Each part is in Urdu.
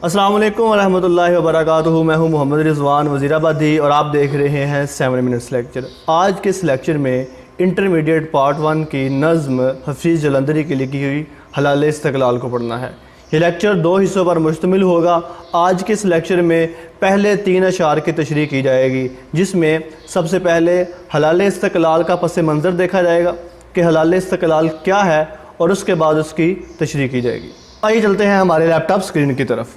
السلام علیکم ورحمۃ اللہ وبرکاتہ۔ میں ہوں محمد رضوان وزیر آبادی اور آپ دیکھ رہے ہیں 7 منٹس لیکچر۔ آج کے اس لیکچر میں انٹرمیڈیٹ پارٹ 1 کی نظم حفیظ جلندری کی لکھی ہوئی حلال استقلال کو پڑھنا ہے۔ یہ لیکچر 2 حصوں پر مشتمل ہوگا۔ آج کے اس لیکچر میں پہلے 3 اشعار کی تشریح کی جائے گی، جس میں سب سے پہلے حلال استقلال کا پس منظر دیکھا جائے گا کہ حلال استقلال کیا ہے، اور اس کے بعد اس کی تشریح کی جائے گی۔ آئیے چلتے ہیں ہمارے لیپ ٹاپ اسکرین کی طرف۔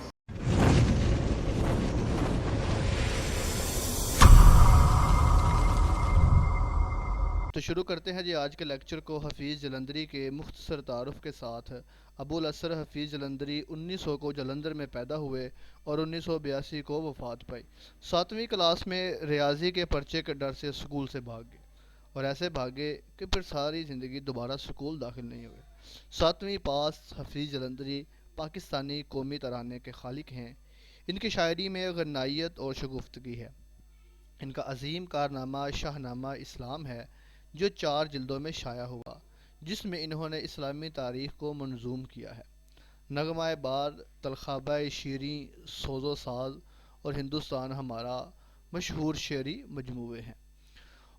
تو شروع کرتے ہیں جی آج کے لیکچر کو حفیظ جلندری کے مختصر تعارف کے ساتھ۔ ابو الاسر حفیظ جلندری 1900 کو جلندر میں پیدا ہوئے اور 1982 کو وفات پائی۔ 7ویں کلاس میں ریاضی کے پرچے کے ڈر سے اسکول سے بھاگ گئے، اور ایسے بھاگے کہ پھر ساری زندگی دوبارہ اسکول داخل نہیں ہوئے۔ 7ویں پاس حفیظ جلندری پاکستانی قومی ترانے کے خالق ہیں۔ ان کی شاعری میں غنائیت اور شگفتگی ہے۔ ان کا عظیم کارنامہ شاہ نامہ اسلام ہے، جو 4 جلدوں میں شائع ہوا، جس میں انہوں نے اسلامی تاریخ کو منظوم کیا ہے۔ نغمہ بار، تلخابہ شیریں، سوز و ساز اور ہندوستان ہمارا مشہور شعری مجموعے ہیں۔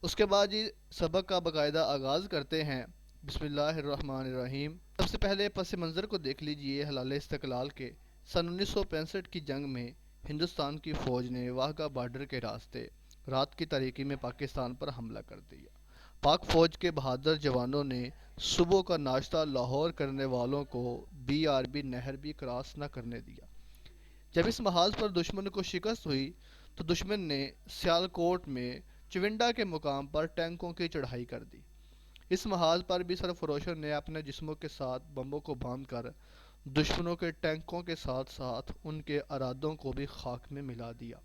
اس کے بعد یہ سبق کا باقاعدہ آغاز کرتے ہیں۔ بسم اللہ الرحمن الرحیم۔ سب سے پہلے پس منظر کو دیکھ لیجئے حلال استقلال کے۔ سن 1965 کی جنگ میں ہندوستان کی فوج نے واہگہ بارڈر کے راستے رات کی تاریکی میں پاکستان پر حملہ کر دیا۔ پاک فوج کے بہادر جوانوں نے صبح کا ناشتہ لاہور کرنے والوں کو BRB نہر بھی کراس نہ کرنے دیا۔ جب اس محاذ پر دشمن کو شکست ہوئی تو دشمن نے سیالکوٹ میں چونڈا کے مقام پر ٹینکوں کی چڑھائی کر دی۔ اس محاذ پر بھی سرفروشوں نے اپنے جسموں کے ساتھ بموں کو باندھ کر دشمنوں کے ٹینکوں کے ساتھ ساتھ ان کے ارادوں کو بھی خاک میں ملا دیا۔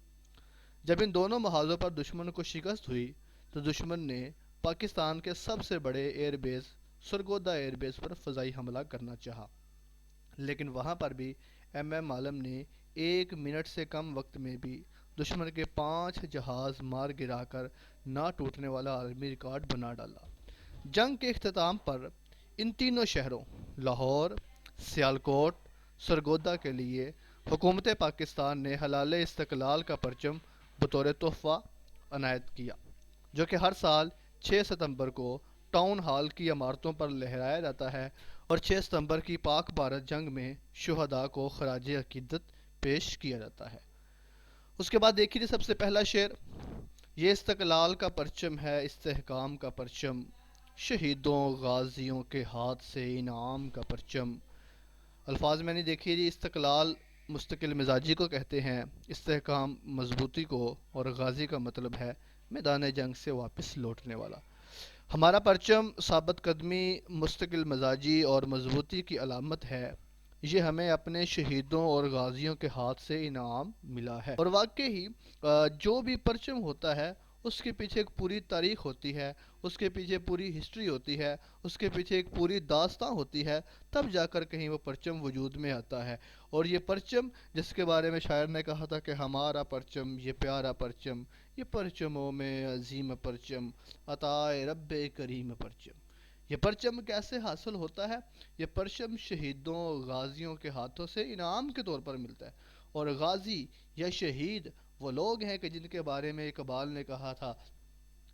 جب ان دونوں محاذوں پر دشمن کو شکست ہوئی تو دشمن نے پاکستان کے سب سے بڑے air base Sargodha air base پر فضائی حملہ کرنا چاہا، لیکن وہاں پر بھی MM عالم نے 1 منٹ سے کم وقت میں بھی دشمن کے 5 جہاز مار گرا کر نہ ٹوٹنے والا عالمی ریکارڈ بنا ڈالا۔ جنگ کے اختتام پر ان تینوں شہروں لاہور، سیالکوٹ، سرگودا کے لیے حکومت پاکستان نے حلال استقلال کا پرچم بطور تحفہ عنایت کیا، جو کہ ہر سال 6 ستمبر کو ٹاؤن ہال کی عمارتوں پر لہرایا جاتا ہے، اور 6 ستمبر کی پاک بھارت جنگ میں شہداء کو خراج عقیدت پیش کیا جاتا ہے۔ اس کے بعد دیکھیے سب سے پہلا شعر۔ یہ استقلال کا پرچم ہے استحکام کا پرچم، شہیدوں غازیوں کے ہاتھ سے انعام کا پرچم۔ الفاظ میں نے دیکھیے جی، استقلال مستقل مزاجی کو کہتے ہیں، استحکام مضبوطی کو، اور غازی کا مطلب ہے میدان جنگ سے واپس لوٹنے والا۔ ہمارا پرچم ثابت قدمی، مستقل مزاجی اور مضبوطی کی علامت ہے۔ یہ ہمیں اپنے شہیدوں اور غازیوں کے ہاتھ سے انعام ملا ہے۔ اور واقعی جو بھی پرچم ہوتا ہے اس کے پیچھے ایک پوری تاریخ ہوتی ہے، اس کے پیچھے پوری ہسٹری ہوتی ہے، اس کے پیچھے ایک پوری داستاں ہوتی ہے، تب جا کر کہیں وہ پرچم وجود میں آتا ہے۔ اور یہ پرچم جس کے بارے میں شاعر نے کہا تھا کہ ہمارا پرچم یہ پیارا پرچم، یہ پرچموں میں عظیم پرچم، عطائے رب کریم پرچم۔ یہ پرچم کیسے حاصل ہوتا ہے؟ یہ پرچم شہیدوں غازیوں کے ہاتھوں سے انعام کے طور پر ملتا ہے۔ اور غازی یا شہید وہ لوگ ہیں کہ جن کے بارے میں اقبال نے کہا تھا،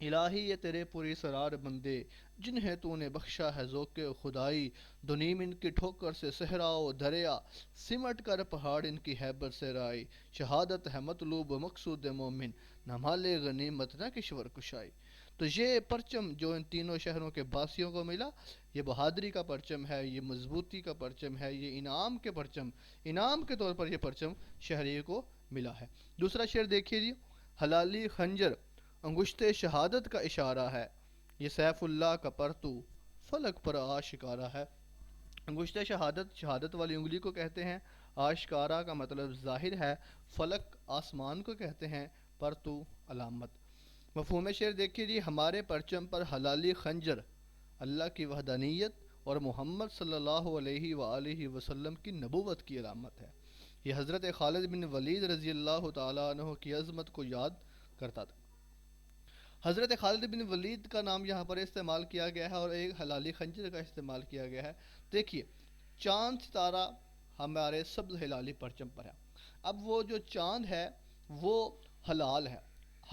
الہی یہ تیرے پوری سرار بندے جنہیں تو نے بخشا ہے ذوق خدائی، دنیم ان کی ٹھوکر سے صحرا و دریا، سمٹ کر پہاڑ ان کی ہیبت سے رائی، شہادت ہے مطلوب مقصود مومن، نہ مال غنیمت نہ کشور کشائی۔ تو یہ پرچم جو ان تینوں شہروں کے باسیوں کو ملا، یہ بہادری کا پرچم ہے، یہ مضبوطی کا پرچم ہے، یہ انعام کے پرچم، انعام کے طور پر یہ پرچم شہریوں کو ملا ہے۔ دوسرا شعر دیکھیے جی، حلالی خنجر انگشت شہادت کا اشارہ ہے، یہ سیف اللہ کا پرتو فلک پر آشکارا ہے۔ انگشت شہادت شہادت والی انگلی کو کہتے ہیں، آشکارا کا مطلب ظاہر ہے، فلک آسمان کو کہتے ہیں، پرتو علامت۔ مفہوم شعر دیکھیے جی، ہمارے پرچم پر حلالی خنجر اللہ کی وحدانیت اور محمد صلی اللہ علیہ وآلہ وسلم کی نبوت کی علامت ہے۔ یہ حضرت خالد بن ولید رضی اللہ تعالیٰ عنہ کی عظمت کو یاد کرتا تھا۔ حضرت خالد بن ولید کا نام یہاں پر استعمال کیا گیا ہے اور ایک حلالی خنجر کا استعمال کیا گیا ہے۔ دیکھیے، چاند ستارہ ہمارے سبز ہلالی پرچم پر ہے۔ اب وہ جو چاند ہے وہ حلال ہے،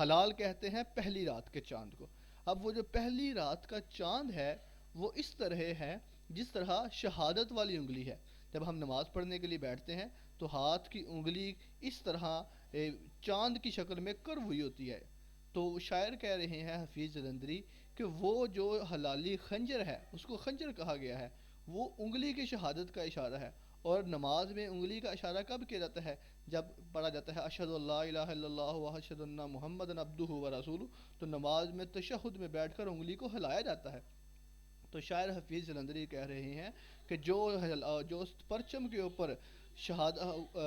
حلال کہتے ہیں پہلی رات کے چاند کو۔ اب وہ جو پہلی رات کا چاند ہے وہ اس طرح ہے جس طرح شہادت والی انگلی ہے۔ جب ہم نماز پڑھنے کے لیے بیٹھتے ہیں تو ہاتھ کی انگلی اس طرح چاند کی شکل میں کرو ہوئی ہوتی ہے۔ تو شاعر کہہ رہے ہیں حفیظ جلندری کہ وہ جو حلالی خنجر ہے، اس کو خنجر کہا گیا ہے، وہ انگلی کی شہادت کا اشارہ ہے۔ اور نماز میں انگلی کا اشارہ کب کیا جاتا ہے؟ جب پڑھا جاتا ہے اشہد اللہ الہ الا اللہ و اشہد ان محمد عبدہ و رسولہ، تو نماز میں تشہد میں بیٹھ کر انگلی کو ہلایا جاتا ہے۔ تو شاعر حفیظ جلندری کہہ رہے ہیں کہ جو پرچم کے اوپر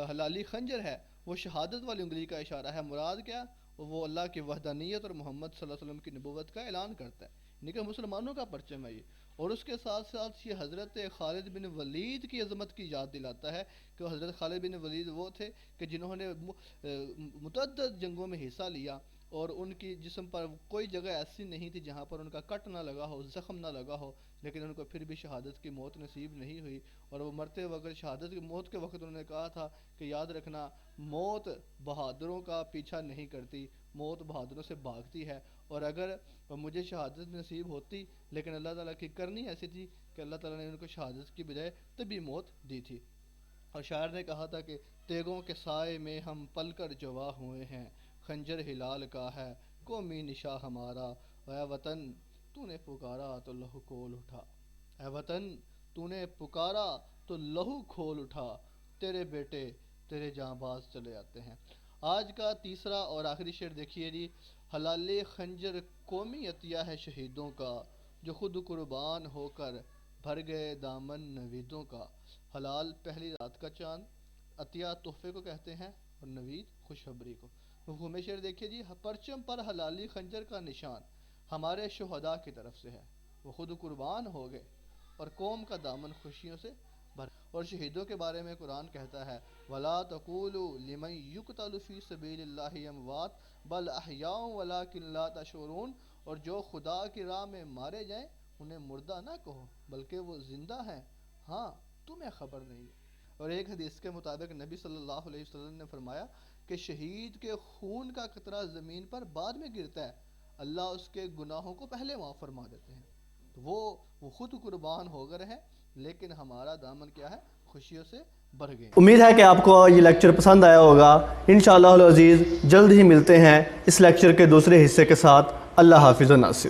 حلالی خنجر ہے وہ شہادت والی انگلی کا اشارہ ہے۔ مراد کیا؟ وہ اللہ کی وحدانیت اور محمد صلی اللہ علیہ وسلم کی نبوت کا اعلان کرتا ہے، یعنی کہ مسلمانوں کا پرچم ہے یہ۔ اور اس کے ساتھ ساتھ یہ حضرت خالد بن ولید کی عظمت کی یاد دلاتا ہے کہ حضرت خالد بن ولید وہ تھے کہ جنہوں نے متعدد جنگوں میں حصہ لیا، اور ان کی جسم پر کوئی جگہ ایسی نہیں تھی جہاں پر ان کا کٹ نہ لگا ہو، زخم نہ لگا ہو، لیکن ان کو پھر بھی شہادت کی موت نصیب نہیں ہوئی۔ اور وہ مرتے وقت شہادت کی موت کے وقت انہوں نے کہا تھا کہ یاد رکھنا، موت بہادروں کا پیچھا نہیں کرتی، موت بہادروں سے بھاگتی ہے۔ اور اگر مجھے شہادت نصیب ہوتی، لیکن اللہ تعالیٰ کی کرنی ایسی تھی کہ اللہ تعالیٰ نے ان کو شہادت کی بجائے طبی موت دی تھی۔ اور شاعر نے کہا تھا کہ تیغوں کے سائے میں ہم پل کر جواں ہوئے ہیں، خنجر ہلال کا ہے قومی نشاں ہمارا، اے وطن تو نے پکارا تو لہو کھول اٹھا، اے وطن تو نے پکارا تو لہو کھول اٹھا، تیرے بیٹے تیرے جاں باز چلے آتے ہیں۔ آج کا تیسرا اور آخری شعر دیکھیے جی۔ حلال خنجر قومی عطیہ ہے شہیدوں کا، جو خود قربان ہو کر بھر گئے دامن نویدوں کا۔ حلال پہلی رات کا چاند، عطیہ تحفے کو کہتے ہیں، اور نوید خوشخبری کو۔ مفہوم شعر دیکھیے جی۔ پرچم پر حلالی خنجر کا نشان ہمارے شہداء کی طرف سے ہے، وہ خود قربان ہو گئے اور قوم کا دامن خوشیوں سے بھر۔ اور شہیدوں کے بارے میں قرآن کہتا ہے وَلَا تَقُولُوا لِمَن يُقْتَلُ فِي سَبِيلِ اللَّهِ أَمْوَاتٌ بَلْ أَحْيَاءٌ وَلَٰكِن لَا تَشْعُرُونَ۔ اور جو خدا کی راہ میں مارے جائیں انہیں مردہ نہ کہو، بلکہ وہ زندہ ہیں، ہاں تمہیں خبر نہیں ہے۔ اور ایک حدیث کے مطابق نبی صلی اللہ علیہ وسلم نے فرمایا کہ شہید کے خون کا قطرہ زمین پر بعد میں گرتا ہے، اللہ اس کے گناہوں کو پہلے معاف فرما دیتے ہیں۔ تو وہ خود قربان ہو گئے ہیں، لیکن ہمارا دامن کیا ہے؟ خوشیوں سے بھر گئے۔ امید ہے کہ آپ کو یہ لیکچر پسند آیا ہوگا۔ انشاءاللہ العزیز جلد ہی ملتے ہیں اس لیکچر کے دوسرے حصے کے ساتھ۔ اللہ حافظ و ناصر۔